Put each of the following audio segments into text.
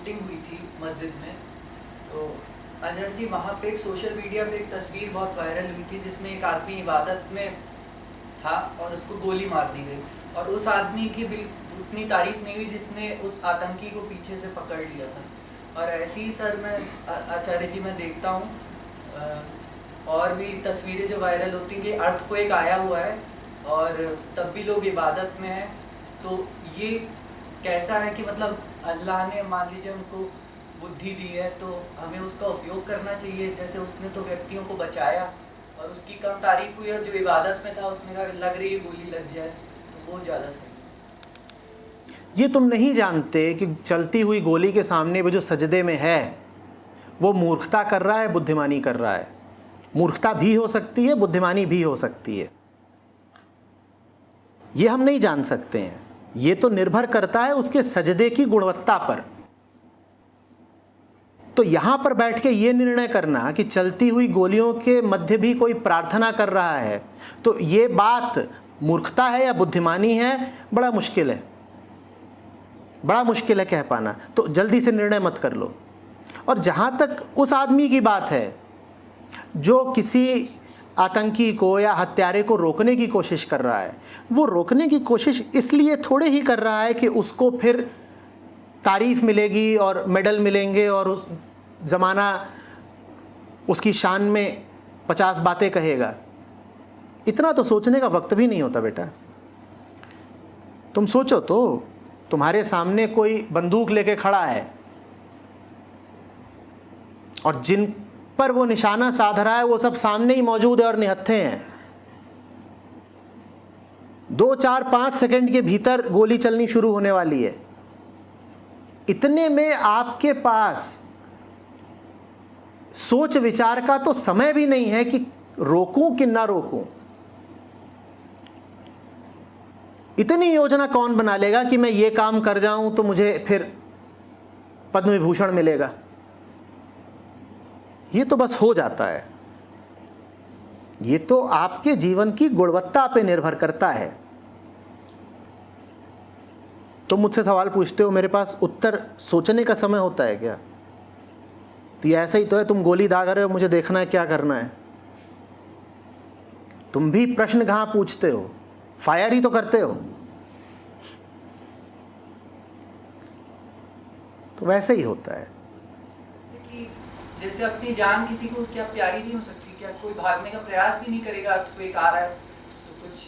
Shooting हुई थी मस्जिद में, तो अजहर जी वहाँ पे एक सोशल मीडिया पे एक तस्वीर बहुत वायरल हुई थी जिसमें एक आदमी इबादत में था और उसको गोली मार दी गई, और उस आदमी की भी उतनी तारीफ नहीं हुई जिसने उस आतंकी को पीछे से पकड़ लिया था। और ऐसे ही सर मैं आचार्य जी मैं देखता हूँ और भी तस्वीरें जो वायरल होती हैं कि अर्थक्वेक आया हुआ है और तब भी लोग इबादत में हैं, तो ये कैसा है कि मतलब अल्लाह ने मान लीजिए उनको बुद्धि दी है तो हमें उसका उपयोग करना चाहिए, जैसे उसने तो व्यक्तियों को बचाया और उसकी कम तारीफ हुई और जो इबादत में था उसने कहा लग रही है गोली लग जाए, तो वो ज़्यादा सही। ये तुम नहीं जानते कि चलती हुई गोली के सामने वो जो सजदे में है वो मूर्खता कर रहा है, बुद्धिमानी कर रहा है। मूर्खता भी हो सकती है, बुद्धिमानी भी हो सकती है, ये हम नहीं जान सकते हैं। ये तो निर्भर करता है उसके सजदे की गुणवत्ता पर। तो यहां पर बैठ के ये निर्णय करना कि चलती हुई गोलियों के मध्य भी कोई प्रार्थना कर रहा है, तो ये बात मूर्खता है या बुद्धिमानी है, बड़ा मुश्किल है, बड़ा मुश्किल है कह पाना। तो जल्दी से निर्णय मत कर लो। और जहां तक उस आदमी की बात है जो किसी आतंकी को या हत्यारे को रोकने की कोशिश कर रहा है, वो रोकने की कोशिश इसलिए थोड़े ही कर रहा है कि उसको फिर तारीफ मिलेगी और मेडल मिलेंगे और उस ज़माना उसकी शान में 50 बातें कहेगा। इतना तो सोचने का वक्त भी नहीं होता बेटा। तुम सोचो तो, तुम्हारे सामने कोई बंदूक लेके खड़ा है और जिन पर वो निशाना साध रहा है वो सब सामने ही मौजूद है और निहत्थे हैं। 2, 4, 5 सेकंड के भीतर गोली चलनी शुरू होने वाली है। इतने में आपके पास सोच विचार का तो समय भी नहीं है कि रोकूं कि ना रोकूं। इतनी योजना कौन बना लेगा कि मैं ये काम कर जाऊं तो मुझे फिर पद्म विभूषण मिलेगा। ये तो बस हो जाता है। ये तो आपके जीवन की गुणवत्ता पे निर्भर करता है। तुम मुझसे सवाल पूछते हो, मेरे पास उत्तर सोचने का समय होता है क्या? तो ये ऐसा ही तो है, तुम गोली दाग रहे हो, मुझे देखना है क्या करना है। तुम भी प्रश्न कहाँ पूछते हो, फायर ही तो करते हो। तो वैसे ही होता है कि जैसे अपनी जान किसी को क्या प्यारी नहीं हो सकती? क्या कोई भागने का प्रयास भी नहीं करेगा तो कोई आ रहा है तो कुछ?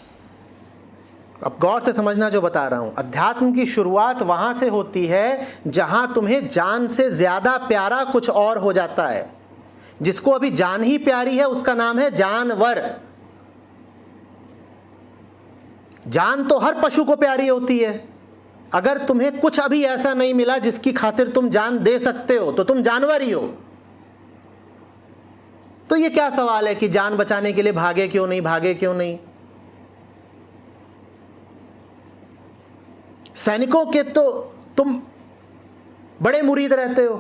अब गौर से समझना जो बता रहा हूं। अध्यात्म की शुरुआत वहां से होती है जहां तुम्हें जान से ज्यादा प्यारा कुछ और हो जाता है। जिसको अभी जान ही प्यारी है उसका नाम है जानवर। जान तो हर पशु को प्यारी होती है। अगर तुम्हें कुछ अभी ऐसा नहीं मिला जिसकी खातिर तुम जान दे सकते हो तो तुम जानवर ही हो। तो ये क्या सवाल है कि जान बचाने के लिए भागे क्यों नहीं, भागे क्यों नहीं? सैनिकों के तो तुम बड़े मुरीद रहते हो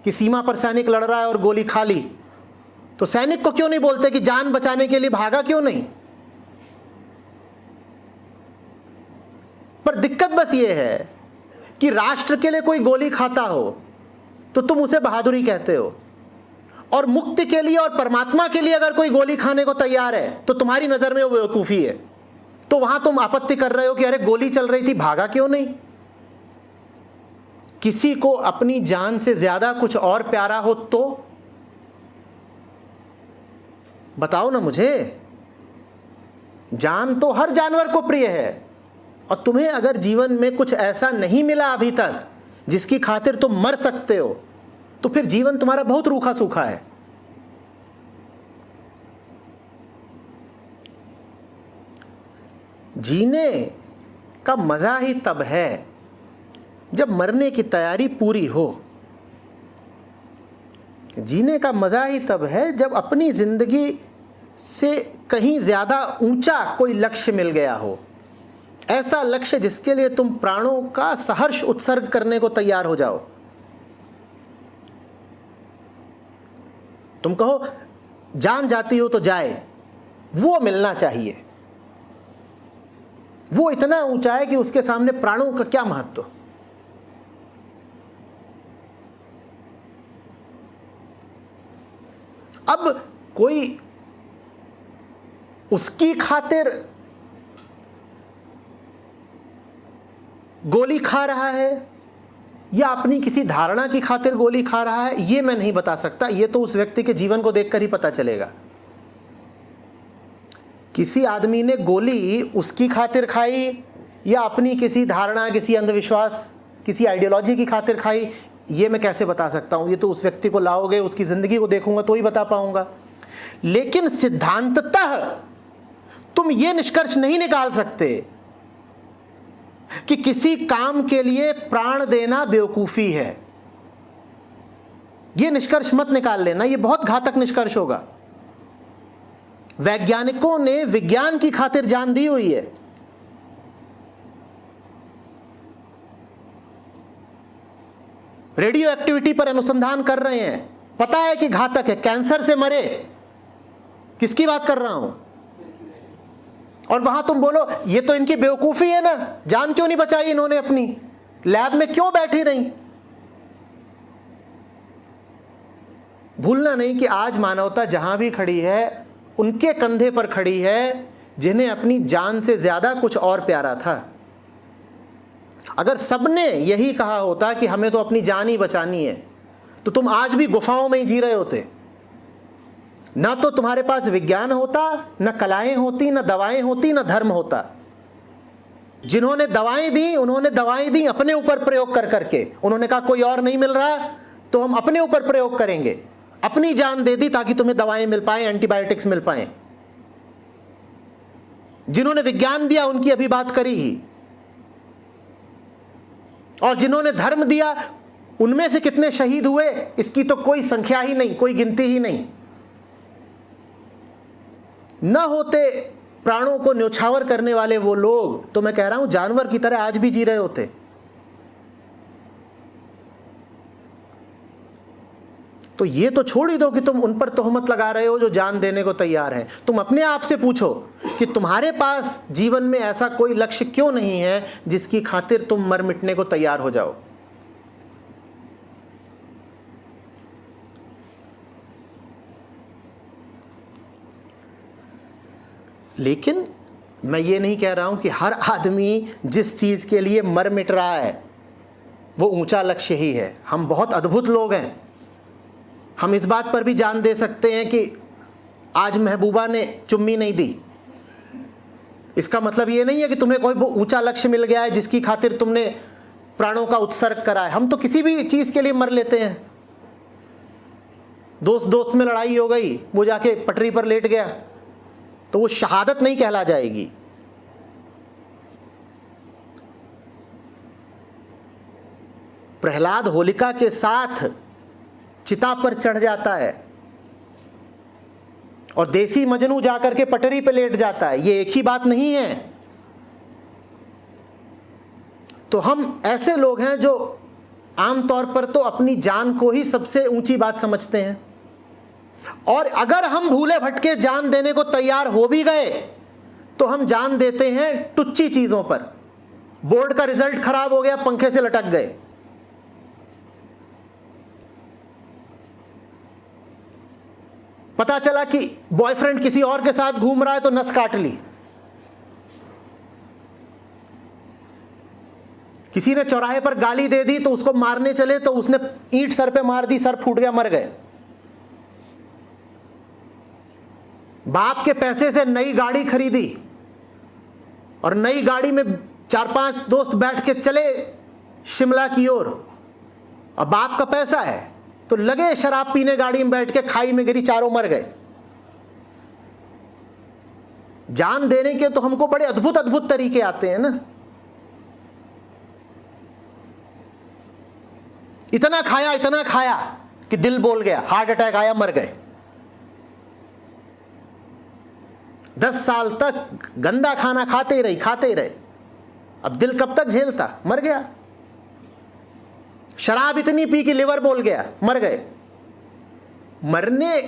कि सीमा पर सैनिक लड़ रहा है और गोली खा ली, तो सैनिक को क्यों नहीं बोलते कि जान बचाने के लिए भागा क्यों नहीं? पर दिक्कत बस ये है कि राष्ट्र के लिए कोई गोली खाता हो तो तुम उसे बहादुरी कहते हो, और मुक्ति के लिए और परमात्मा के लिए अगर कोई गोली खाने को तैयार है तो तुम्हारी नजर में वो बेवकूफी है। तो वहां तुम आपत्ति कर रहे हो कि अरे गोली चल रही थी, भागा क्यों नहीं? किसी को अपनी जान से ज्यादा कुछ और प्यारा हो तो बताओ ना मुझे। जान तो हर जानवर को प्रिय है, और तुम्हें अगर जीवन में कुछ ऐसा नहीं मिला अभी तक जिसकी खातिर तुम मर सकते हो, तो फिर जीवन तुम्हारा बहुत रूखा सूखा है। जीने का मजा ही तब है जब मरने की तैयारी पूरी हो। जीने का मजा ही तब है जब अपनी जिंदगी से कहीं ज्यादा ऊंचा कोई लक्ष्य मिल गया हो। ऐसा लक्ष्य जिसके लिए तुम प्राणों का सहर्ष उत्सर्ग करने को तैयार हो जाओ। तुम कहो जान जाती हो तो जाए, वो मिलना चाहिए। वो इतना ऊंचा है कि उसके सामने प्राणों का क्या महत्व। अब कोई उसकी खातिर गोली खा रहा है या अपनी किसी धारणा की खातिर गोली खा रहा है, ये मैं नहीं बता सकता। ये तो उस व्यक्ति के जीवन को देखकर ही पता चलेगा। किसी आदमी ने गोली उसकी खातिर खाई या अपनी किसी धारणा, किसी अंधविश्वास, किसी आइडियोलॉजी की खातिर खाई, ये मैं कैसे बता सकता हूँ? ये तो उस व्यक्ति को लाओगे, उसकी ज़िंदगी को देखूंगा तो ही बता पाऊंगा। लेकिन सिद्धांततः तुम ये निष्कर्ष नहीं निकाल सकते कि किसी काम के लिए प्राण देना बेवकूफ़ी है। ये निष्कर्ष मत निकाल लेना, ये बहुत घातक निष्कर्ष होगा। वैज्ञानिकों ने विज्ञान की खातिर जान दी हुई है। रेडियो एक्टिविटी पर अनुसंधान कर रहे हैं, पता है कि घातक है, कैंसर से मरे। किसकी बात कर रहा हूं? और वहां तुम बोलो ये तो इनकी बेवकूफी है ना, जान क्यों नहीं बचाई इन्होंने, अपनी लैब में क्यों बैठी रही? भूलना नहीं कि आज मानवता जहां भी खड़ी है, उनके कंधे पर खड़ी है जिन्हें अपनी जान से ज्यादा कुछ और प्यारा था। अगर सबने यही कहा होता कि हमें तो अपनी जान ही बचानी है, तो तुम आज भी गुफाओं में ही जी रहे होते। ना तो तुम्हारे पास विज्ञान होता, न कलाएं होती, न दवाएं होती, न धर्म होता। जिन्होंने दवाएं दी, उन्होंने दवाएं दी अपने ऊपर प्रयोग कर करके। उन्होंने कहा कोई और नहीं मिल रहा तो हम अपने ऊपर प्रयोग करेंगे। अपनी जान दे दी ताकि तुम्हें दवाएं मिल पाए, एंटीबायोटिक्स मिल पाए। जिन्होंने विज्ञान दिया उनकी अभी बात करी ही, और जिन्होंने धर्म दिया उनमें से कितने शहीद हुए इसकी तो कोई संख्या ही नहीं, कोई गिनती ही नहीं। न होते प्राणों को न्योछावर करने वाले वो लोग, तो मैं कह रहा हूं जानवर की तरह आज भी जी रहे होते। तो ये तो छोड़ ही दो कि तुम उन पर तोहमत लगा रहे हो जो जान देने को तैयार हैं। तुम अपने आप से पूछो कि तुम्हारे पास जीवन में ऐसा कोई लक्ष्य क्यों नहीं है जिसकी खातिर तुम मर मिटने को तैयार हो जाओ। लेकिन मैं ये नहीं कह रहा हूं कि हर आदमी जिस चीज के लिए मर मिट रहा है वो ऊंचा लक्ष्य ही है। हम बहुत अद्भुत लोग हैं। हम इस बात पर भी जान दे सकते हैं कि आज महबूबा ने चुम्मी नहीं दी, इसका मतलब ये नहीं है कि तुम्हें कोई ऊंचा लक्ष्य मिल गया है जिसकी खातिर तुमने प्राणों का उत्सर्ग करा है। हम तो किसी भी चीज के लिए मर लेते हैं। दोस्त दोस्त में लड़ाई हो गई, वो जाके पटरी पर लेट गया, तो वो शहादत नहीं कहला जाएगी। प्रहलाद होलिका के साथ चिता पर चढ़ जाता है और देसी मजनू जाकर के पटरी पे लेट जाता है, ये एक ही बात नहीं है। तो हम ऐसे लोग हैं जो आमतौर पर तो अपनी जान को ही सबसे ऊंची बात समझते हैं, और अगर हम भूले भटके जान देने को तैयार हो भी गए तो हम जान देते हैं टुच्ची चीजों पर। बोर्ड का रिजल्ट खराब हो गया, पंखे से लटक गए। पता चला कि बॉयफ्रेंड किसी और के साथ घूम रहा है तो नस काट ली। किसी ने चौराहे पर गाली दे दी तो उसको मारने चले तो उसने ईंट सर पे मार दी, सर फूट गया, मर गए। बाप के पैसे से नई गाड़ी खरीदी और नई गाड़ी में 4-5 दोस्त बैठ के चले शिमला की ओर, और बाप का पैसा है तो लगे शराब पीने, गाड़ी में बैठ के खाई में गिरी, चारों मर गए। जान देने के तो हमको बड़े अद्भुत अद्भुत तरीके आते हैं ना। इतना खाया कि दिल बोल गया, हार्ट अटैक आया, मर गए। 10 साल तक गंदा खाना खाते ही रहे। अब दिल कब तक झेलता, मर गया। शराब इतनी पी कि लिवर बोल गया, मर गए। मरने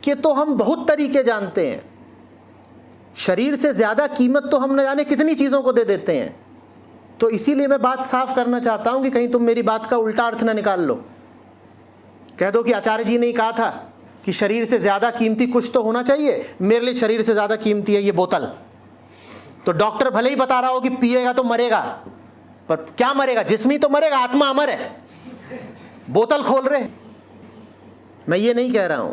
के तो हम बहुत तरीके जानते हैं। शरीर से ज्यादा कीमत तो हम न जाने कितनी चीजों को दे देते हैं। तो इसीलिए मैं बात साफ करना चाहता हूं कि कहीं तुम मेरी बात का उल्टा अर्थ ना निकाल लो। कह दो कि आचार्य जी ने कहा था कि शरीर से ज़्यादा कीमती कुछ तो होना चाहिए। मेरे लिए शरीर से ज़्यादा कीमती है ये बोतल। तो डॉक्टर भले ही बता रहा हो कि पिएगा तो मरेगा, पर क्या मरेगा? जिस्म ही तो मरेगा, आत्मा अमर है। बोतल खोल रहे। मैं ये नहीं कह रहा हूं।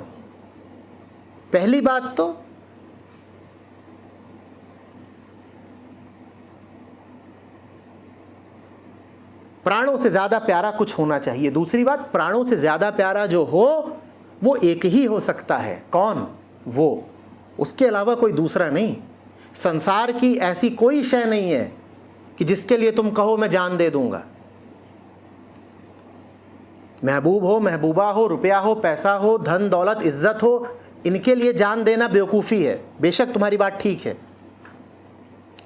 पहली बात तो प्राणों से ज्यादा प्यारा कुछ होना चाहिए। दूसरी बात, प्राणों से ज्यादा प्यारा जो हो वो एक ही हो सकता है। कौन? वो, उसके अलावा कोई दूसरा नहीं। संसार की ऐसी कोई शय नहीं है कि जिसके लिए तुम कहो मैं जान दे दूंगा। महबूब हो, महबूबा हो, रुपया हो, पैसा हो, धन दौलत, इज्जत हो, इनके लिए जान देना बेवकूफ़ी है। बेशक तुम्हारी बात ठीक है।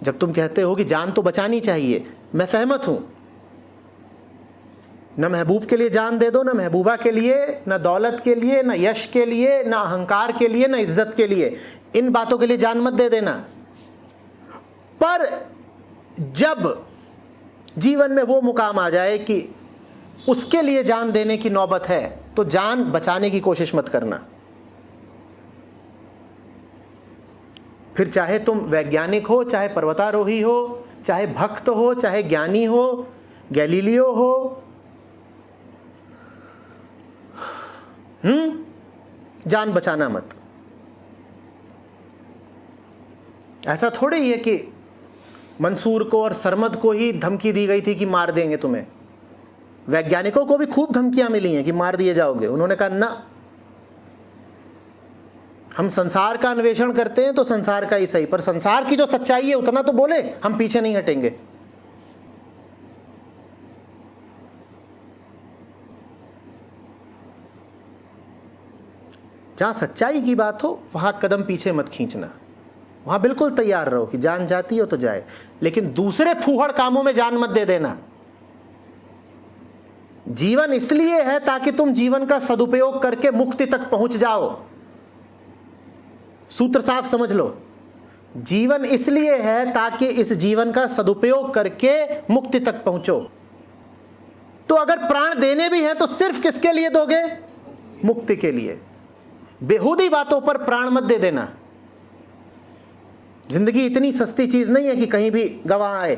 जब तुम कहते हो कि जान तो बचानी चाहिए, मैं सहमत हूं। न महबूब के लिए जान दे दो, न महबूबा के लिए, न दौलत के लिए, न यश के लिए, न अहंकार के लिए, न इज्जत के लिए। इन बातों के लिए जान मत दे देना। पर जब जीवन में वो मुकाम आ जाए कि उसके लिए जान देने की नौबत है, तो जान बचाने की कोशिश मत करना। फिर चाहे तुम वैज्ञानिक हो, चाहे पर्वतारोही हो, चाहे भक्त हो, चाहे ज्ञानी हो, गैलीलियो हो, जान बचाना मत। ऐसा थोड़ी ही है कि मंसूर को और सरमद को ही धमकी दी गई थी कि मार देंगे तुम्हें। वैज्ञानिकों को भी खूब धमकियां मिली हैं कि मार दिए जाओगे। उन्होंने कहा ना, हम संसार का अन्वेषण करते हैं तो संसार का ही सही, पर संसार की जो सच्चाई है उतना तो बोले, हम पीछे नहीं हटेंगे। जहां सच्चाई की बात हो वहां कदम पीछे मत खींचना। वहां बिल्कुल तैयार रहो कि जान जाती हो तो जाए, लेकिन दूसरे फूहड़ कामों में जान मत दे देना। जीवन इसलिए है ताकि तुम जीवन का सदुपयोग करके मुक्ति तक पहुंच जाओ। सूत्र साफ समझ लो। जीवन इसलिए है ताकि इस जीवन का सदुपयोग करके मुक्ति तक पहुंचो। तो अगर प्राण देने भी है तो सिर्फ किसके लिए दोगे? मुक्ति के लिए। बेहूदी बातों पर प्राण मत दे देना। जिंदगी इतनी सस्ती चीज नहीं है कि कहीं भी गवा आए।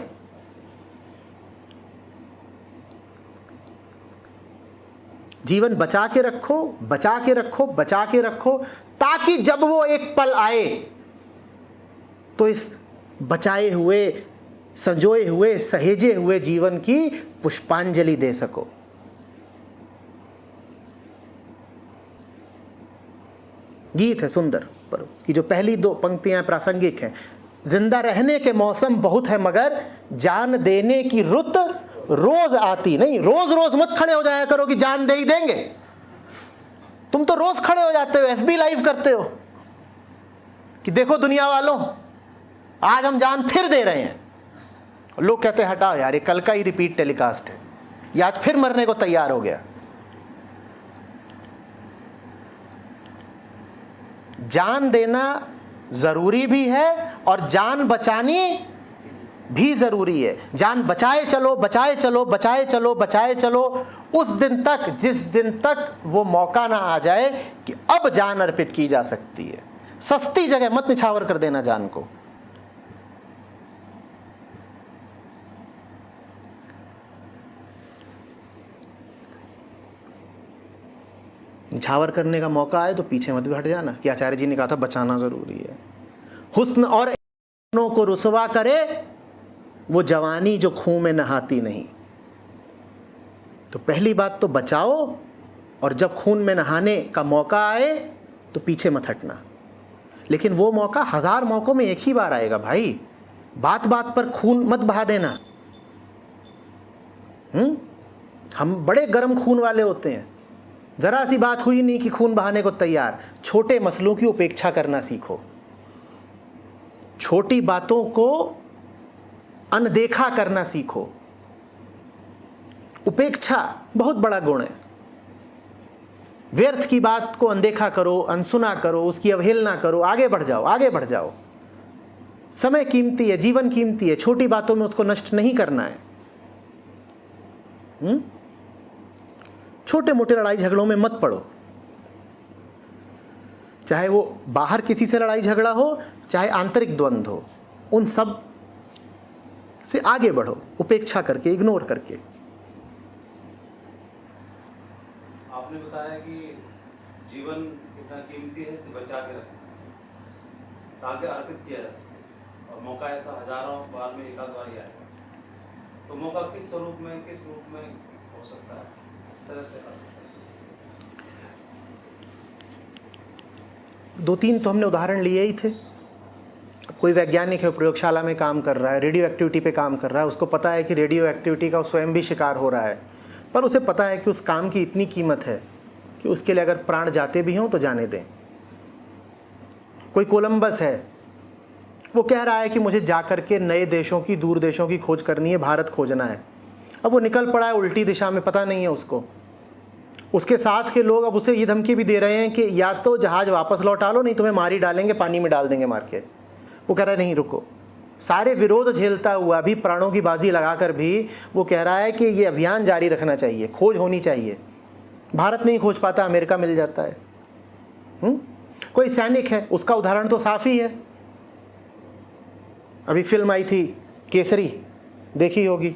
जीवन बचा के रखो, बचा के रखो, बचा के रखो, ताकि जब वो एक पल आए तो इस बचाए हुए, संजोए हुए, सहेजे हुए जीवन की पुष्पांजलि दे सको। गीत है सुंदर पर कि जो पहली दो पंक्तियां प्रासंगिक हैं। जिंदा रहने के मौसम बहुत है मगर जान देने की रुत रोज आती नहीं। रोज रोज मत खड़े हो जाया करो कि जान दे ही देंगे। तुम तो रोज खड़े हो जाते हो, एफबी लाइव करते हो कि देखो दुनिया वालों, आज हम जान फिर दे रहे हैं। लोग कहते हैं हटाओ यार, ये कल का ही रिपीट टेलीकास्ट है, ये आज फिर मरने को तैयार हो गया। जान देना जरूरी भी है और जान बचानी भी जरूरी है। जान बचाए चलो, बचाए चलो, बचाए चलो, बचाए चलो, उस दिन तक जिस दिन तक वो मौका ना आ जाए कि अब जान अर्पित की जा सकती है। सस्ती जगह मत निछावर कर देना जान को। निछावर करने का मौका आए तो पीछे मत भी हट जाना कि आचार्य जी ने कहा था बचाना जरूरी है। हुस्न और को रुसवा करे वो जवानी जो खून में नहाती नहीं। तो पहली बात तो बचाओ, और जब खून में नहाने का मौका आए तो पीछे मत हटना। लेकिन वो मौका 1000 मौकों में एक ही बार आएगा भाई। बात बात पर खून मत बहा देना। हम बड़े गर्म खून वाले होते हैं। जरा सी बात हुई नहीं कि खून बहाने को तैयार। छोटे मसलों की उपेक्षा करना सीखो। छोटी बातों को अनदेखा करना सीखो। उपेक्षा बहुत बड़ा गुण है। व्यर्थ की बात को अनदेखा करो, अनसुना करो, उसकी अवहेलना करो, आगे बढ़ जाओ, आगे बढ़ जाओ। समय कीमती है, जीवन कीमती है, छोटी बातों में उसको नष्ट नहीं करना है। छोटे मोटे लड़ाई झगड़ों में मत पड़ो। चाहे वो बाहर किसी से लड़ाई झगड़ा हो, चाहे आंतरिक द्वंद्व हो, उन सब से आगे बढ़ो, उपेक्षा करके, इग्नोर करके। आपने बताया कि जीवन इतना कीमती है, इसे बचा के रखें ताकि अर्पित किया जा सके, और मौका ऐसा हजारों बार में एक आध बार ही आएगा। तो मौका किस स्वरूप में, किस रूप में हो सकता है, इस तरह से आ सकता है? 2-3 तो हमने उदाहरण लिए ही थे। अब कोई वैज्ञानिक है, प्रयोगशाला में काम कर रहा है, रेडियो एक्टिविटी पे काम कर रहा है, उसको पता है कि रेडियो एक्टिविटी का स्वयं भी शिकार हो रहा है, पर उसे पता है कि उस काम की इतनी कीमत है कि उसके लिए अगर प्राण जाते भी हों तो जाने दें। कोई कोलंबस है, वो कह रहा है कि मुझे जा कर के नए देशों की, दूर देशों की खोज करनी है, भारत खोजना है। अब वो निकल पड़ा है उल्टी दिशा में, पता नहीं है उसको। उसके साथ के लोग अब उसे ये धमकी भी दे रहे हैं कि या तो जहाज़ वापस लौटा लो, नहीं तुम्हें मार ही डालेंगे, पानी में डाल देंगे मार के। वो कह रहा है नहीं रुको। सारे विरोध झेलता हुआ भी, प्राणों की बाजी लगाकर भी वो कह रहा है कि ये अभियान जारी रखना चाहिए, खोज होनी चाहिए। भारत नहीं खोज पाता, अमेरिका मिल जाता है। कोई सैनिक है, उसका उदाहरण तो साफ ही है। अभी फिल्म आई थी केसरी, देखी होगी,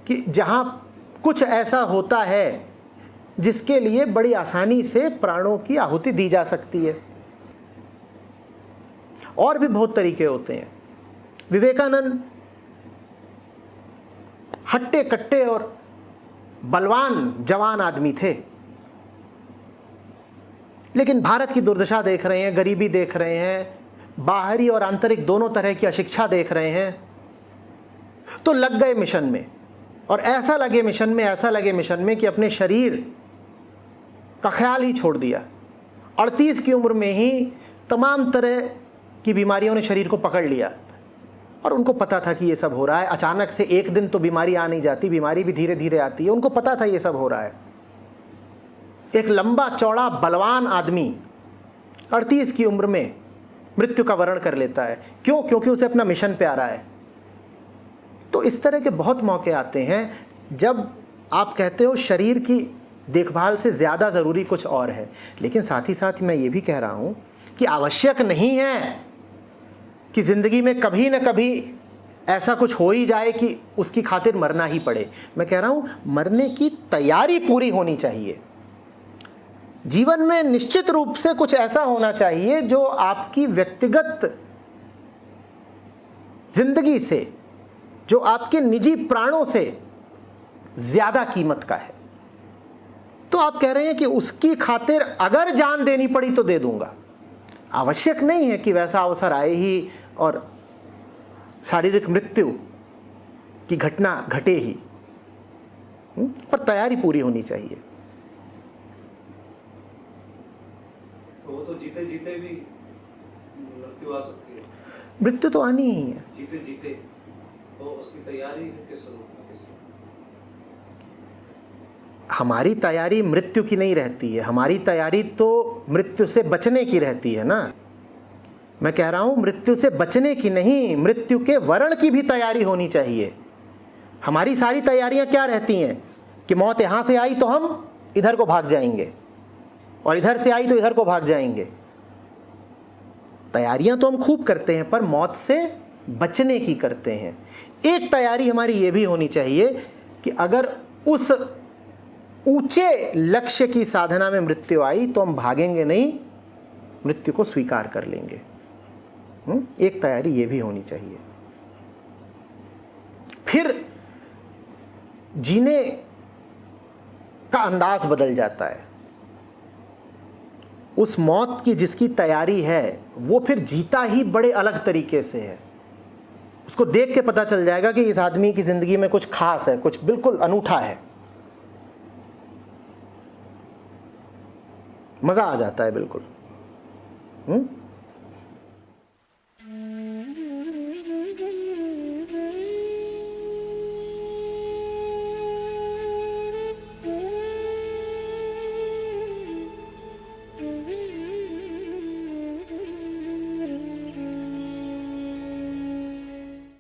कि जहाँ कुछ ऐसा होता है जिसके लिए बड़ी आसानी से प्राणों की आहुति दी जा सकती है। और भी बहुत तरीके होते हैं। विवेकानंद हट्टे कट्टे और बलवान जवान आदमी थे, लेकिन भारत की दुर्दशा देख रहे हैं, गरीबी देख रहे हैं, बाहरी और आंतरिक दोनों तरह की अशिक्षा देख रहे हैं, तो लग गए मिशन में। और ऐसा लगे मिशन में कि अपने शरीर का ख्याल ही छोड़ दिया। 38 की उम्र में ही तमाम तरह की बीमारियों ने शरीर को पकड़ लिया, और उनको पता था कि ये सब हो रहा है। अचानक से एक दिन तो बीमारी आ नहीं जाती, बीमारी भी धीरे धीरे आती है। उनको पता था ये सब हो रहा है। एक लंबा चौड़ा बलवान आदमी 38 की उम्र में मृत्यु का वरण कर लेता है। क्यों? क्योंकि उसे अपना मिशन पे आ रहा है। तो इस तरह के बहुत मौके आते हैं जब आप कहते हो शरीर की देखभाल से ज़्यादा ज़रूरी कुछ और है। लेकिन साथ ही साथ मैं ये भी कह रहा हूँ कि आवश्यक नहीं है कि ज़िंदगी में कभी न कभी ऐसा कुछ हो ही जाए कि उसकी खातिर मरना ही पड़े। मैं कह रहा हूँ मरने की तैयारी पूरी होनी चाहिए। जीवन में निश्चित रूप से कुछ ऐसा होना चाहिए जो आपकी व्यक्तिगत जिंदगी से, जो आपके निजी प्राणों से ज़्यादा कीमत का है। तो आप कह रहे हैं कि उसकी खातिर अगर जान देनी पड़ी तो दे दूंगा। आवश्यक नहीं है कि वैसा अवसर आए ही और शारीरिक मृत्यु की घटना घटे ही, पर तैयारी पूरी होनी चाहिए। तो वो तो जीते जीते भी मृत्यु आ सकती है। मृत्यु तो आनी ही है। जीते जीते तो उसकी तैयारी किस रूप में, हमारी तैयारी मृत्यु की नहीं रहती है, हमारी तैयारी तो मृत्यु से बचने की रहती है ना। मैं कह रहा हूँ मृत्यु से बचने की नहीं, मृत्यु के वरण की भी तैयारी होनी चाहिए। हमारी सारी तैयारियां क्या रहती हैं कि मौत यहाँ से आई तो हम इधर को भाग जाएंगे, और इधर से आई तो इधर को भाग जाएंगे। तैयारियां तो हम खूब करते हैं, पर मौत से बचने की करते हैं। एक तैयारी हमारी ये भी होनी चाहिए कि अगर उस ऊंचे लक्ष्य की साधना में मृत्यु आई तो हम भागेंगे नहीं, मृत्यु को स्वीकार कर लेंगे। एक तैयारी ये भी होनी चाहिए। फिर जीने का अंदाज बदल जाता है। उस मौत की जिसकी तैयारी है वो फिर जीता ही बड़े अलग तरीके से है। उसको देख के पता चल जाएगा कि इस आदमी की जिंदगी में कुछ खास है, कुछ बिल्कुल अनूठा है। मजा आ जाता है बिल्कुल।